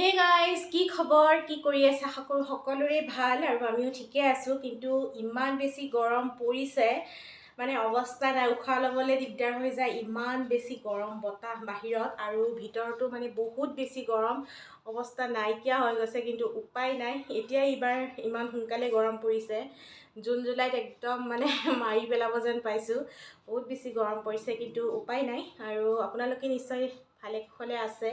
Hey guys, কি খবৰ কি কৰি আছে সকলোৰে ভাল আৰু আমিও ঠিকে আছো কিন্তু ইমান বেছি গৰম পৰিছে মানে অৱস্থা নাই উখা লবলৈ দিগদাৰ হৈ যায় ইমান বেছি গৰম বতাহ বাহিৰত আৰু ভিতৰতো মানে বহুত বেছি গৰম অৱস্থা নাইকিয়া হৈ গৈছে কিন্তু উপায় নাই এতিয়া ইবাৰ ইমান সোনকালে গৰম পৰিছে জুন জুলাইত একদম মানে মাৰি পেলাব যেন পাইছো বহুত বেছি গৰম পৰিছে কিন্তু উপায় নাই আৰু আপোনালোকে নিশ্চয় ভালে কুশলে আছে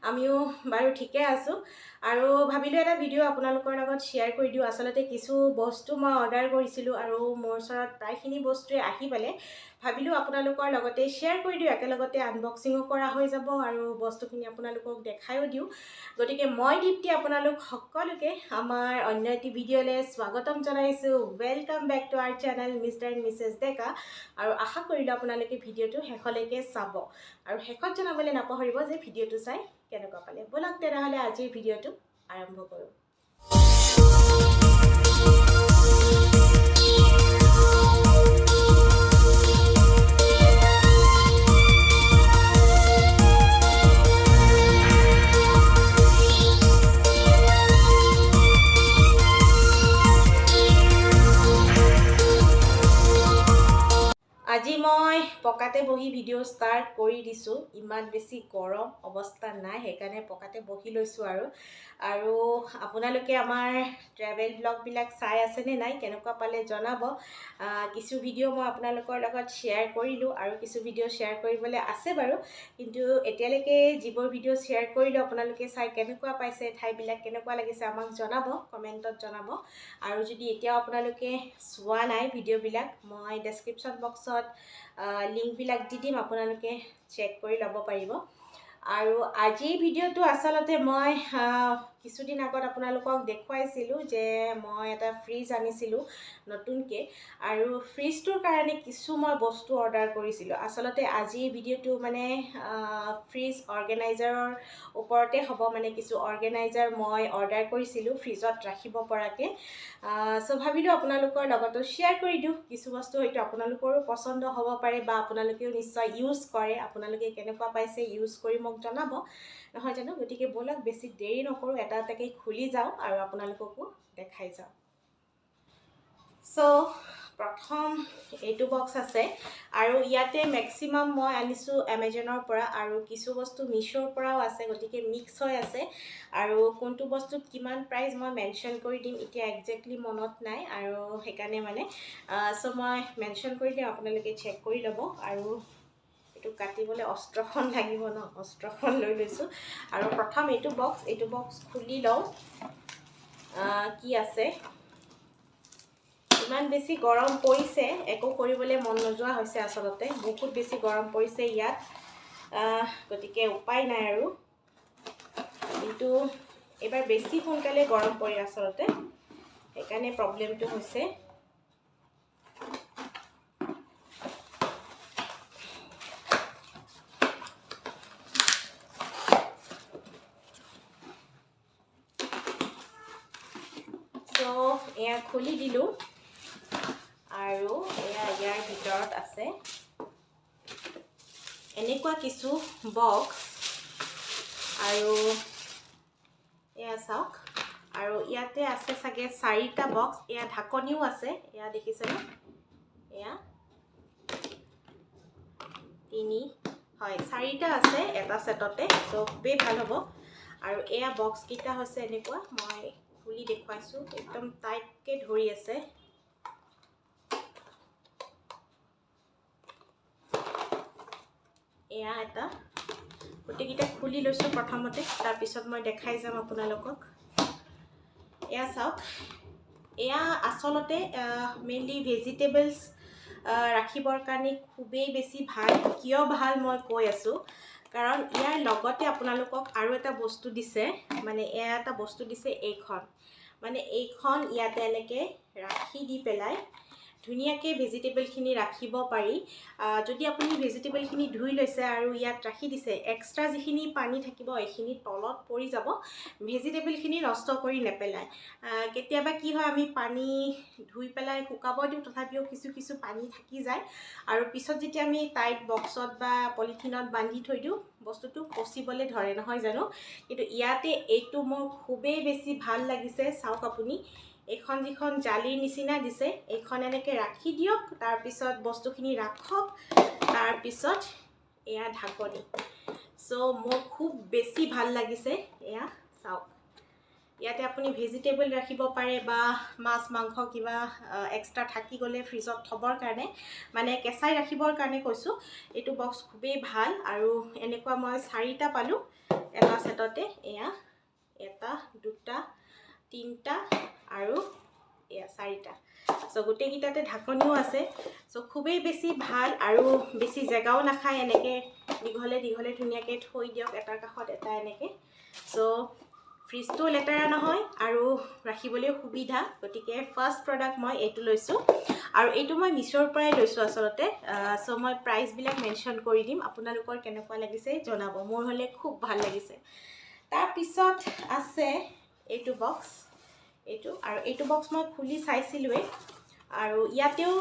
আমিও বাৰু ঠিকে আছো আৰু ভাবিলো এটা ভিডিও আপোনালোকৰ লগত শেয়াৰ কৰি দিও আসলতে কিছু বস্তু মই অৰ্ডাৰ কৰিছিলো আৰু মোৰ ওচৰত প্ৰায়খিনি বস্তুৱে আহি পালে ভাবিলো আপোনালোকৰ লগতে শেয়াৰ কৰি দিও একেলগতে আনবক্সিংও কৰা হৈ যাব আৰু বস্তুখিনি আপোনালোকক দেখাইও দিও গতিকে মই দীপ্তি আপোনালোক সকলোকে আমাৰ অন্য এটি ভিডিঅ'লৈ স্বাগতম জনাইছো welcome back to our channel mister and Mrs Deka আৰু আশা কৰিলো আপোনালোকে ভিডিঅ'টো শেষলৈকে চাব আৰু শেষত জনাবলৈ নাপাহৰিব যে ভিডিঅ'টো চাই কেনেকুৱা পালে বলক তেনেহ'লে আজিৰ ভিডিঅ'টো আৰম্ভ কৰোঁ আজি মই পকাতে বহি ভিডিও স্টাৰ্ট কৰি দিছো ইমান বেছি গৰম অৱস্থা নাই হেকানে পকাতে বহি লৈছো আৰু আপোনালোকে আমাৰ ট্ৰেভেল ব্লগ বিলাক চাই আছে নে নাই কেনেকুৱা পালে জনাব কিছু ভিডিও মই আপোনালোকৰ লগত শেয়াৰ কৰিলো আৰু কিছু ভিডিও শেয়াৰ কৰিবলৈ আছে বাৰু কিন্তু এতিয়ালৈকে যিবোৰ ভিডিও শেয়াৰ কৰিলো আপোনালোকে চাই কেনেকুৱা পাইছে ঠাইবিলাক কেনেকুৱা লাগিছে আমাক জনাব কমেন্টত জনাব আৰু যদি এতিয়া আপোনালোকে চোৱা নাই ভিডিও বিলাক মই ডেসক্ৰিপচন বক্সত লিংক বিলাক দি দিম আপোনালোকে চেক কৰি ল'ব পাৰিব আৰু আজি ভিডিওটো আসলতে মই কিছুদিন আগত আপোনালোকক দেখুৱাইছিলো যে মই এটা ফ্ৰিজ আনিছিলো নতুনকে আৰু ফ্ৰিজটোৰ কাৰণে কিছু মই বস্তু অৰ্ডাৰ কৰিছিলো আসলতে আজি ভিডিওটো মানে ফ্ৰিজ অৰ্গেনাইজাৰৰ ওপৰতে হ'ব মানে কিছু অৰ্গেনাইজাৰ মই অৰ্ডাৰ কৰিছিলো ফ্ৰিজত ৰাখিব পৰাকে সো ভাবিলো আপোনালোকৰ লগতো শেয়াৰ কৰি দিও কিছু বস্তু হয়তো আপোনালোকৰো পছন্দ হ'ব পাৰে বা আপোনালোকেও নিশ্চয় ইউজ কৰে আপোনালোকে কেনেকুৱা পাইছে ইউজ কৰি মোক জনাব নহয় জানো গতিকে বলক বেছি দেৰি নকৰো এটা এটাকে খুলি যাও আৰু আপোনালোককো দেখাই যাও সো প্ৰথম এইটো বক্স আছে আৰু ইয়াতে ম্যাক্সিমাম মই আনিছো Amazonৰ পৰা আৰু কিছু বস্তু Meeshoৰ পৰাও আছে গতিকে মিক্স হৈ আছে আৰু কোনটো বস্তুত কিমান প্ৰাইস মই মেনশন কৰি দিম এতিয়া এক্স্যাক্টলি মনত নাই আৰু হেকানে মানে সো মই মেনশন কৰি দিম আপোনালোকে চেক কৰি ল'ব আৰু এটো কাটিবলে অস্ত্ৰখন লাগিব ন অস্ত্ৰখন লৈ লৈছো আৰু প্ৰথম এইটো বক্স খুলি লও কি আছে ইমান বেছি গৰম পৰিছে একো কৰিবলৈ মন নযোৱা হৈছে আসলতে বহুত বেছি গৰম পৰিছে ইয়াত গতিকে উপায় নাই আৰু কিন্তু এবাৰ বেছি সোনকালে গৰম পৰি আসলতে একানে প্ৰবলেমটো হৈছে তো এয়া খুলি দিলো আৰু ইয়াৰ ভিতৰত আছে এনেকুৱা কিছু বক্স আৰু এয়া চাওক আৰু ইয়াতে আছে সাগে 4টা বক্স এয়া ঢাকনিও আছে এয়া দেখিছেনে এয়া 3 হয় 4টা আছে এটা সেটতে সো খুবেই ভাল হ'ব আৰু এয়া বক্স কিটা হৈছে এনেকুৱা মই খুলি দেখুৱাইছো একদম টাইটকে ধৰি আছে এয়া এটা গুটিকিটা খুলি লৈছো প্ৰথমতে তাৰ পিছত মই দেখাই যাম আপোনালোকক এয়া চাওক এয়া আসলতে মেইনলি ভেজিটেবলস ৰাখিবৰ কাৰণে খুবেই বেছি ভাল কিয় ভাল মই কৈ আছো কাৰণ ইয়াৰ লগতে আপোনালোকক আৰু এটা বস্তু দিছে মানে এয়া এটা বস্তু দিছে এইখন মানে এইখন ইয়াতে এনেকে ৰাখি দি পেলাই ধুনীয়াকৈ ভেজিটেবলখিনি ৰাখিব পাৰি। যদি আপুনি ভেজিটেবলখিনি ধুই লৈছে আৰু ইয়াত ৰাখি দিছে, এক্সট্ৰা যিখিনি পানী থাকিব এইখিনি তলত পৰি যাব, ভেজিটেবলখিনি নষ্ট কৰি নেপেলায়। কেতিয়াবা কি হয়, আমি পানী ধুই পেলাই শুকাব দিওঁ, তথাপিও কিছু পানী থাকি যায় আৰু পিছত যেতিয়া আমি টাইট বক্সত বা পলিথিনত বান্ধি থৈ দিওঁ, বস্তুটো পচিবলৈ ধৰে, নহয় জানো? কিন্তু ইয়াতে এইটো মোৰ খুবেই বেছি ভাল লাগিছে। চাওক আপুনি, এইখন যিখন জালিৰ নিচিনা দিছে, এইখন এনেকৈ ৰাখি দিয়ক, তাৰপিছত বস্তুখিনি ৰাখক, তাৰপিছত এয়া ঢাকনি। চ' মোৰ খুব বেছি ভাল লাগিছে। এয়া চাওক, ইয়াতে আপুনি ভেজিটেবল ৰাখিব পাৰে বা মাছ মাংস কিবা এক্সট্ৰা থাকি গ'লে ফ্ৰিজত থ'বৰ কাৰণে, মানে কেঁচাই ৰাখিবৰ কাৰণে কৈছোঁ। এইটো বক্স খুবেই ভাল আৰু এনেকুৱা মই 4টা পালোঁ এটা ছেটতে। এয়া 1 2 3টা আৰু এয়া 4টা। চ' গোটেইকেইটাতে ঢাকনিও আছে। চ' খুবেই বেছি ভাল আৰু বেছি জেগাও নাখায়। এনেকৈ দীঘলে ধুনীয়াকৈ থৈ দিয়ক, এটাৰ কাষত এটা এনেকৈ। চ' ফ্ৰিজটো লেতেৰা নহয় আৰু ৰাখিবলৈও সুবিধা। গতিকে ফাৰ্ষ্ট প্ৰডাক্ট মই এইটো লৈছোঁ আৰু এইটো মই মিছোৰ পৰাই লৈছোঁ আচলতে। চ' মই প্ৰাইচবিলাক মেনশ্যন কৰি দিম, আপোনালোকৰ কেনেকুৱা লাগিছে জনাব। মোৰ হ'লে খুব ভাল লাগিছে। তাৰপিছত আছে এইটো বক্স, আৰু এইটো বক্স মই খুলি চাইছিলোঁৱেই আৰু ইয়াতেও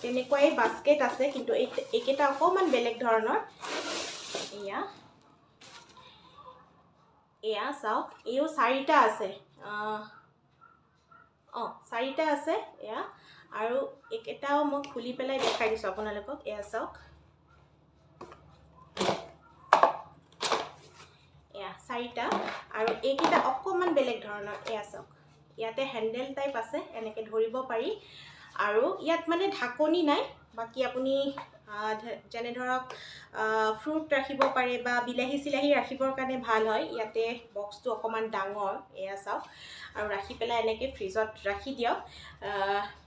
তেনেকুৱাই বাস্কেট আছে, কিন্তু এইকেইটা অকণমান বেলেগ ধৰণৰ। এয়া চাওক, এইও 4টা আছে। 4টা আছে এয়া, আৰু এইকেইটাও মই খুলি পেলাই দেখাই দিছোঁ আপোনালোকক। এয়া চাওক, এয়া 4টা, আৰু এইকেইটা অকণমান বেলেগ ধৰণৰ। এয়া চাওক, ইয়াতে হেণ্ডেল টাইপ আছে, এনেকৈ ধৰিব পাৰি আৰু ইয়াত মানে ঢাকনি নাই। বাকী আপুনি যেনে ধৰক ফ্ৰুট ৰাখিব পাৰে বা বিলাহী চিলাহী ৰাখিবৰ কাৰণে ভাল হয়। ইয়াতে বক্সটো অকণমান ডাঙৰ। এয়া চাওক, আৰু ৰাখি পেলাই এনেকৈ ফ্ৰিজত ৰাখি দিয়ক।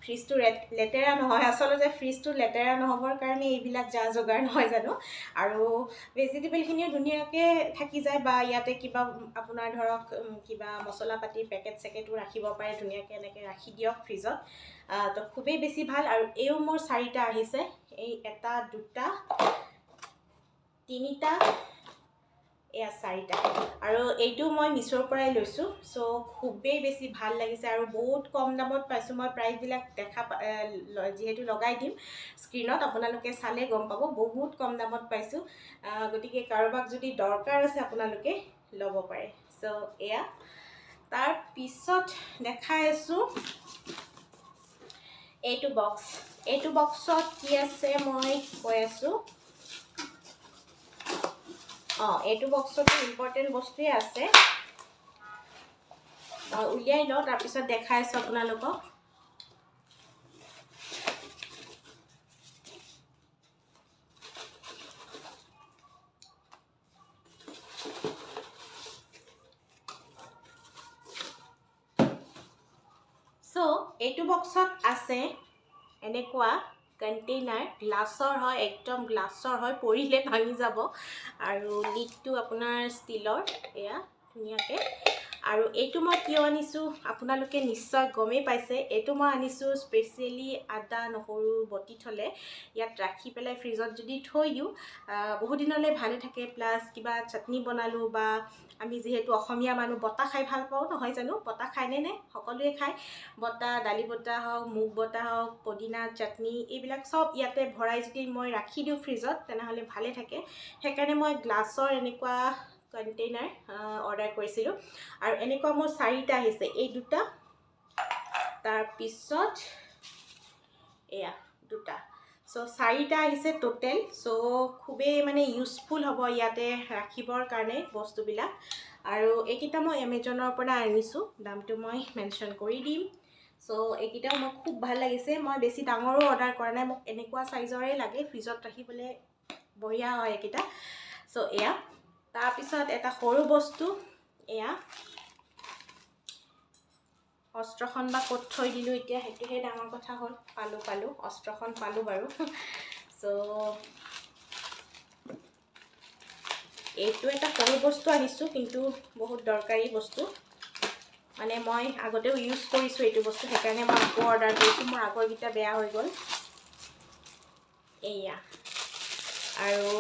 ফ্ৰিজটো লেতেৰা নহয়। আচলতে ফ্ৰিজটো লেতেৰা নহ'বৰ কাৰণে এইবিলাক যা যোগাৰ, নহয় জানো? আৰু ভেজিটেবলখিনিও ধুনীয়াকৈ থাকি যায়, বা ইয়াতে কিবা আপোনাৰ ধৰক কিবা মছলা পাতি পেকেট চেকেটো ৰাখিব পাৰে, ধুনীয়াকৈ এনেকৈ ৰাখি দিয়ক ফ্ৰিজত। তো খুবেই বেছি ভাল। আৰু এইও মোৰ 4টা আহিছে, এই 1 2 3টা, এয়া 4টা, আৰু এইটো মই মিছোৰ পৰাই লৈছোঁ। চ' খুবেই বেছি ভাল লাগিছে আৰু বহুত কম দামত পাইছোঁ। মই প্ৰাইচবিলাক যিহেতু লগাই দিম স্ক্ৰীণত, আপোনালোকে চালে গম পাব, বহুত কম দামত পাইছোঁ। গতিকে কাৰোবাক যদি দৰকাৰ আছে আপোনালোকে ল'ব পাৰে। চ' এয়া, তাৰপিছত দেখাই আছোঁ এইটো বক্স। এইটো বক্সত কি আছে মই কৈ আছোঁ। এইটো বক্সতো ইম্পৰ্টেণ্ট বস্তুৱে আছে। উলিয়াই লওঁ, তাৰপিছত দেখাই আছোঁ আপোনালোকক। চ' এইটো বক্সত আছে এনেকুৱা কণ্টেইনাৰ, গ্লাছৰ হয়, একদম গ্লাছৰ হয়, পৰিলে ভাঙি যাব। আৰু লিডটো আপোনাৰ ষ্টীলৰ। এয়া ধুনীয়াকৈ। আৰু এইটো মই কিয় আনিছোঁ আপোনালোকে নিশ্চয় গমেই পাইছে। এইটো মই আনিছোঁ স্পেচিয়েলি আদা নহৰু বটি থ'লে ইয়াত ৰাখি পেলাই ফ্ৰিজত যদি থৈ দিওঁ, বহু দিনলৈ ভালে থাকে। প্লাছ কিবা চাটনি বনালোঁ, বা আমি যিহেতু অসমীয়া মানুহ বটা খাই ভাল পাওঁ, নহয় জানো? বটা খায়নে নাই? সকলোৱে খায়। বটা, দালি বটা হওক, মুগ বটা হওক, পদিনা চাটনি, এইবিলাক চব ইয়াতে ভৰাই যদি মই ৰাখি দিওঁ ফ্ৰিজত, তেনেহ'লে ভালে থাকে। সেইকাৰণে মই গ্লাছৰ এনেকুৱা কণ্টেইনাৰ অৰ্ডাৰ কৰিছিলোঁ। আৰু এনেকুৱা মোৰ 4টা আহিছে, এই 2টা, তাৰপিছত এয়া 2টা। চ' 4টা আহিছে টোটেল। চ' খুবেই মানে ইউজফুল হ'ব ইয়াতে ৰাখিবৰ কাৰণে বস্তুবিলাক। আৰু এইকেইটা মই এমেজনৰ পৰা আনিছোঁ, দামটো মই মেনশ্যন কৰি দিম। চ' এইকেইটাও মোক খুব ভাল লাগিছে। মই বেছি ডাঙৰো অৰ্ডাৰ কৰা নাই, মোক এনেকুৱা চাইজৰে লাগে, ফ্ৰিজত ৰাখিবলৈ বঢ়িয়া হয় এইকেইটা। চ' এয়া, তাৰপিছত এটা সৰু বস্তু, এয়া অস্ত্ৰখন বা ক'ত থৈ দিলোঁ এতিয়া, সেইটোহে ডাঙৰ কথা হ'ল। পালোঁ, অস্ত্ৰখন পালোঁ বাৰু। চ' এইটো এটা সৰু বস্তু আনিছোঁ, কিন্তু বহুত দৰকাৰী বস্তু। মানে মই আগতেও ইউজ কৰিছোঁ এইটো বস্তু, সেইকাৰণে মই আকৌ অৰ্ডাৰ কৰিছোঁ। মোৰ আগৰকেইটা বেয়া হৈ গ'ল। এয়া আৰু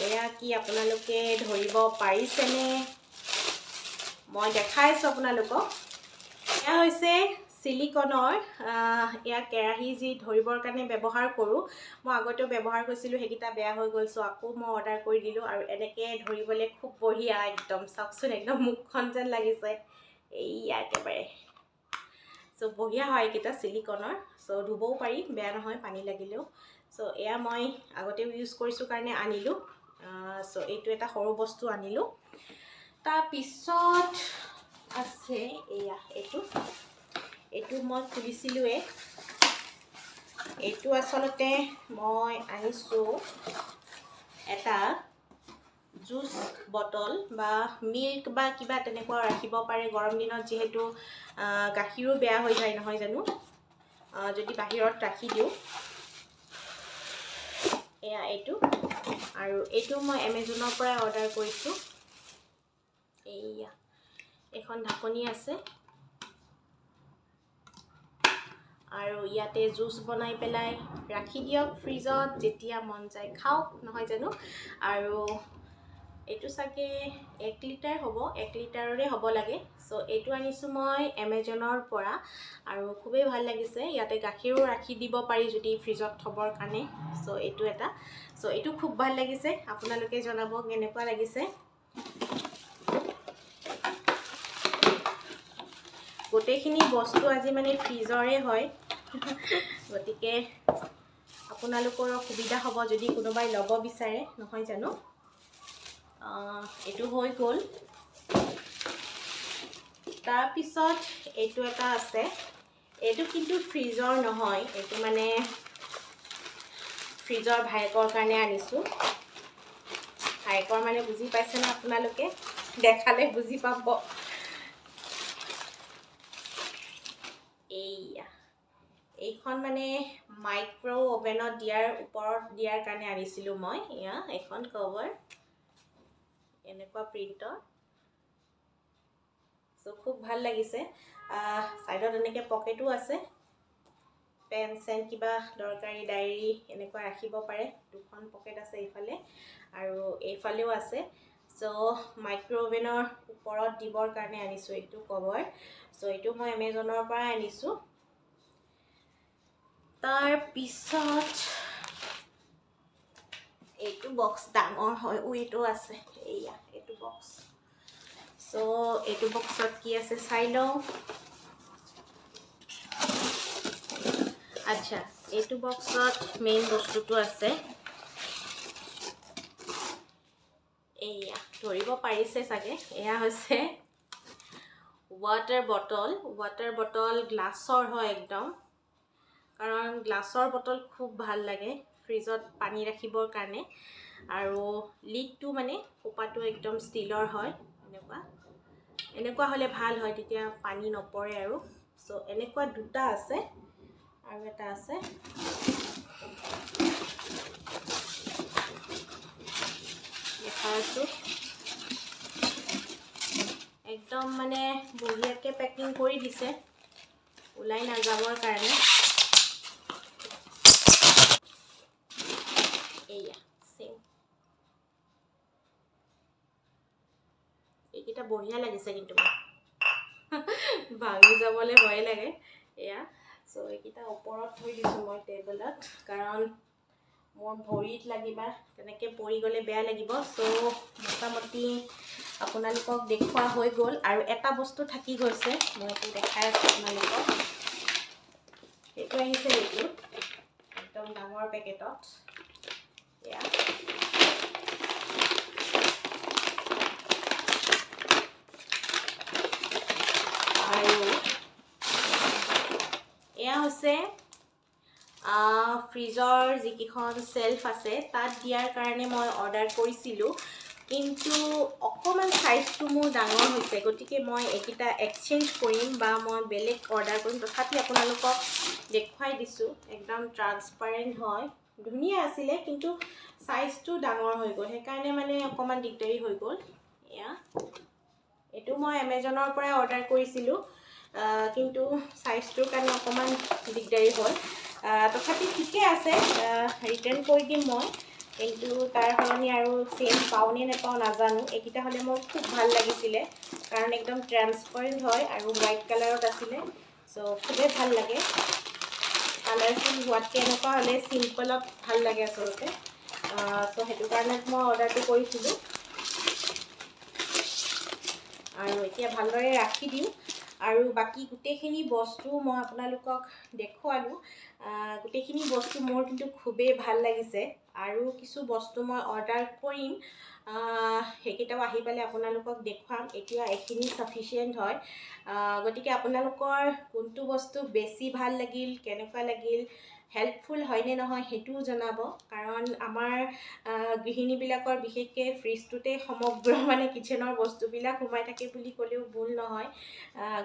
এয়া কি আপোনালোকে ধৰিব পাৰিছেনে? মই দেখাইছোঁ আপোনালোকক। এয়া হৈছে চিলিকনৰ এয়া কেৰাহী, যি ধৰিবৰ কাৰণে ব্যৱহাৰ কৰোঁ। মই আগতেও ব্যৱহাৰ কৰিছিলোঁ, সেইকেইটা বেয়া হৈ গ'ল। চ' আকৌ মই অৰ্ডাৰ কৰি দিলোঁ আৰু এনেকৈ ধৰিবলৈ খুব বঢ়িয়া একদম। চাওকচোন, একদম মুখখন যেন লাগিছে। এইয়া একেবাৰে চ' বঢ়িয়া হয় এইকেইটা চিলিকনৰ। চ' ধুবও পাৰি, বেয়া নহয় পানী লাগিলেও। চ' এয়া মই আগতেও ইউজ কৰিছোঁ কাৰণে আনিলোঁ। চ' এইটো এটা সৰু বস্তু আনিলোঁ। তাৰপিছত আছে এয়া এইটো মই খুলিছিলোঁৱে। এইটো আচলতে মই আনিছোঁ এটা জুচ বটল বা মিল্ক বা কিবা তেনেকুৱা ৰাখিব পাৰে গৰম দিনত, যিহেতু গাখীৰো বেয়া হৈ যায় নহয় জানো যদি বাহিৰত ৰাখি দিওঁ। এয়া এইটো, আৰু এইটো মই এমেজনৰ পৰাই অৰ্ডাৰ কৰিছোঁ। এইয়া এখন ঢাকনি আছে আৰু ইয়াতে জুচ বনাই পেলাই ৰাখি দিয়ক ফ্ৰিজত, যেতিয়া মন যায় খাওক, নহয় জানো। আৰু এইটো চাগে 1 লিটাৰ হ'ব, 1 লিটাৰৰে হ'ব লাগে। চ' এইটো আনিছোঁ মই এমেজনৰ পৰা আৰু খুবেই ভাল লাগিছে। ইয়াতে গাখীৰো ৰাখি দিব পাৰি যদি ফ্ৰিজত থবৰ কাৰণে। চ' এইটো এটা, চ' এইটো খুব ভাল লাগিছে। আপোনালোকে জনাব কেনেকুৱা লাগিছে। গোটেইখিনি বস্তু আজি মানে ফ্ৰিজৰে হয়, গতিকে আপোনালোকৰ সুবিধা হ'ব যদি কোনোবাই ল'ব বিচাৰে, নহয় জানো। এইটো হৈ গ'ল। তাৰপিছত এইটো এটা আছে। এইটো কিন্তু ফ্ৰিজৰ নহয়, এইটো মানে ফ্ৰিজৰ ভায়েকৰ কাৰণে আনিছোঁ। ভায়েকৰ মানে বুজি পাইছেনে আপোনালোকে? দেখালে বুজি পাব। এইখন মানে মাইক্ৰ' অভেনত ওপৰত দিয়াৰ কাৰণে আনিছিলোঁ মই। এয়া এখন কভাৰ, এনেকুৱা প্ৰিণ্টৰ। চ' খুব ভাল লাগিছে। ছাইডত এনেকৈ পকেটো আছে, পেন চেন কিবা দৰকাৰী ডায়েৰী এনেকুৱা ৰাখিব পাৰে। 2খন পকেট আছে এইফালে আৰু এইফালেও আছে। চ' মাইক্ৰ' অভেনৰ ওপৰত দিবৰ কাৰণে আনিছোঁ এইটো কভাৰ। চ' এইটো মই এমেজনৰ পৰা আনিছোঁ। তাৰপিছত এইটো বক্স ডাঙৰ হয়, এইটো আছে। এইয়া এইটো বক্স। চ' এইটো বক্সত কি আছে চাই লওঁ। আচ্ছা, এইটো বক্সত মেইন বস্তুটো আছে। এইয়া ধৰিব পাৰিছে চাগে, এয়া হৈছে ৱাটাৰ বটল। গ্লাছৰ হয় একদম, কাৰণ গ্লাছৰ বটল খুব ভাল লাগে ফ্ৰিজত পানী ৰাখিবৰ কাৰণে। আৰু লিডটো মানে কোপাটো একদম ষ্টিলৰ হয়। এনেকুৱা হ'লে ভাল হয়, তেতিয়া পানী নপৰে আৰু। চ' এনেকুৱা দুটা আছে আৰু এটা আছে। দেখাইছোঁ, একদম মানে বঢ়িয়াকৈ পেকিং কৰি দিছে ওলাই নাযাবৰ কাৰণে। এইয়া চেম, এইকেইটা বঢ়িয়া লাগিছে কিন্তু ভাঙি যাবলৈ ভয় লাগে। এয়া চ' এইকেইটা ওপৰত থৈ দিছোঁ মই টেবুলত, কাৰণ মোৰ ভৰিত লাগিবা তেনেকৈ পৰি গ'লে বেয়া লাগিব। চ' মোটামুটি আপোনালোকক দেখুওৱা হৈ গ'ল। আৰু এটা বস্তু থাকি গৈছে, মই এইটো দেখাই আছোঁ আপোনালোকক। এইটো আহিছে, এইটো একদম ডাঙৰ পেকেটত। এয়া আৰু এয়া হৈছে ফ্ৰিজৰ যিকেইখন চেল্ফ আছে তাত দিয়াৰ কাৰণে মই অৰ্ডাৰ কৰিছিলোঁ, কিন্তু অকণমান চাইজটো মোৰ ডাঙৰ হৈছে। গতিকে মই এইকেইটা এক্সচেঞ্জ কৰিম বা মই বেলেগ অৰ্ডাৰ কৰিম। তথাপি আপোনালোকক দেখুৱাই দিছোঁ, একদম ট্ৰান্সপাৰেণ্ট হয়, ধুনীয়া আছিলে, কিন্তু চাইজটো ডাঙৰ হৈ গ'ল, সেইকাৰণে মানে অকণমান দিগদাৰী হৈ গ'ল। এয়া এইটো মই মই এমেজনৰ পৰা অৰ্ডাৰ কৰিছিলোঁ, কিন্তু চাইজটোৰ কাৰণে অকণমান দিগদাৰী হ'ল। তথাপি ঠিকে আছে, ৰিটাৰ্ণ কৰি দিম মই, কিন্তু তাৰ সলনি আৰু চেম পাওঁ নে নাপাওঁ নাজানো। এইকেইটা হ'লে মোৰ খুব ভাল লাগিছিলে, কাৰণ একদম ট্ৰান্সপাৰেণ্ট হয় আৰু হোৱাইট কালাৰত আছিলে, চ' খুবেই ভাল লাগে। কালাৰফুল হোৱাতকৈ এনেকুৱা হ'লে চিম্পলত ভাল লাগে আচলতে। চ' সেইটো কাৰণে মই অৰ্ডাৰটো কৰিছিলোঁ, আৰু এতিয়া ভালদৰে ৰাখি দিওঁ। আৰু বাকী গোটেইখিনি বস্তু মই আপোনালোকক দেখুৱালোঁ। গোটেইখিনি বস্তু মোৰ কিন্তু খুবেই ভাল লাগিছে, আৰু কিছু বস্তু মই অৰ্ডাৰ কৰিম, সেইকেইটাও আহি পালে আপোনালোকক দেখুৱাম। এতিয়া এইখিনি চাফিচিয়েণ্ট হয়, গতিকে আপোনালোকৰ কোনটো বস্তু বেছি ভাল লাগিল, কেনেকুৱা লাগিল, হেল্পফুল হয়নে নহয় সেইটোও জনাব। কাৰণ আমাৰ গৃহিণীবিলাকৰ বিশেষকৈ ফ্ৰিজটোতে সমগ্ৰ মানে কিচেনৰ বস্তুবিলাক সোমাই থাকে বুলি ক'লেও ভুল নহয়।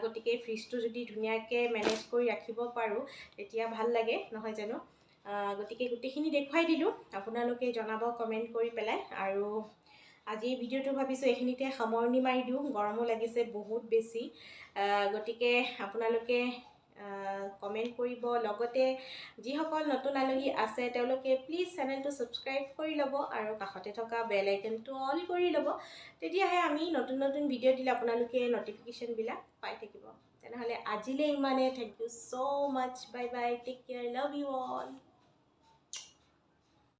গতিকে ফ্ৰিজটো যদি ধুনীয়াকৈ মেনেজ কৰি ৰাখিব পাৰোঁ তেতিয়া ভাল লাগে, নহয় জানো? গতিকে গোটেইখিনি দেখুৱাই দিলোঁ, আপোনালোকে জনাব কমেণ্ট কৰি পেলাই। আৰু আজিৰ ভিডিঅ'টো ভাবিছোঁ এইখিনিতে সামৰণি মাৰি দিওঁ, গৰমো লাগিছে বহুত বেছি। গতিকে আপোনালোকে কমেণ্ট কৰিব, লগতে যিসকল নতুন আলহী আছে তেওঁলোকে প্লিজ চেনেলটো ছাবস্ক্ৰাইব কৰি ল'ব, আৰু কাষতে থকা বেল আইকনটো অল কৰি ল'ব। তেতিয়াহে আমি নতুন নতুন ভিডিঅ' দিলে আপোনালোকে ন'টিফিকেশ্যনবিলাক পাই থাকিব। তেনেহ'লে আজিলৈ ইমানে। Thank you so' much, bye bye, take care, love you all.